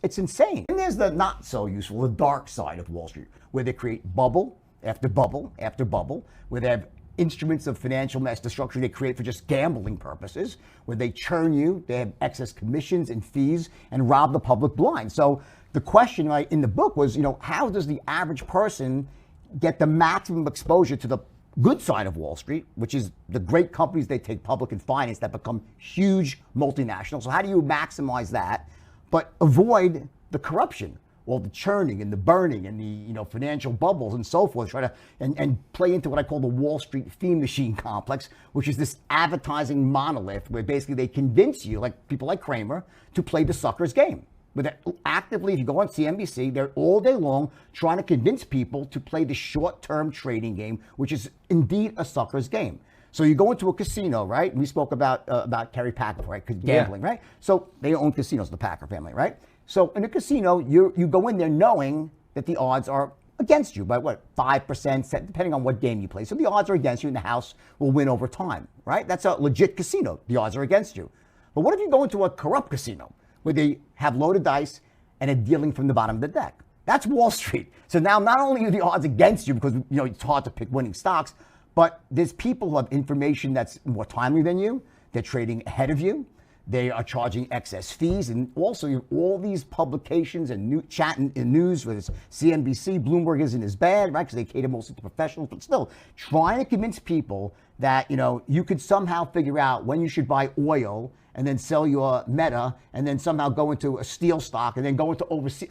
it's insane. And there's the not so useful, the dark side of Wall Street, where they create bubble after bubble after bubble, where they have instruments of financial mass destruction they create for just gambling purposes, where they churn you, they have excess commissions and fees, and rob the public blind. So the question in the book was, how does the average person get the maximum exposure to the good side of Wall Street, which is the great companies they take public and finance that become huge multinationals? So how do you maximize that, but avoid the corruption, all the churning and the burning and the financial bubbles and so forth? Try to and play into what I call the Wall Street theme machine complex, which is this advertising monolith where basically they convince you, like people like Kramer, to play the sucker's game. But actively, if you go on CNBC, they're all day long trying to convince people to play the short-term trading game, which is indeed a sucker's game. So you go into a casino, right? We spoke about Kerry Packer, right? Gambling, right? So they own casinos, the Packer family, right? So in a casino, you go in there knowing that the odds are against you by 5%, depending on what game you play. So the odds are against you, and the house will win over time, right? That's a legit casino. The odds are against you. But what if you go into a corrupt casino, where they have loaded dice and are dealing from the bottom of the deck? That's Wall Street. So now not only are the odds against you because it's hard to pick winning stocks, but there's people who have information that's more timely than you. They're trading ahead of you. They are charging excess fees. And also you have all these publications and chat and news, whether it's CNBC, Bloomberg isn't as bad, right? Because they cater mostly to professionals, but still trying to convince people that, you could somehow figure out when you should buy oil and then sell your Meta, and then somehow go into a steel stock, and then go into overseas.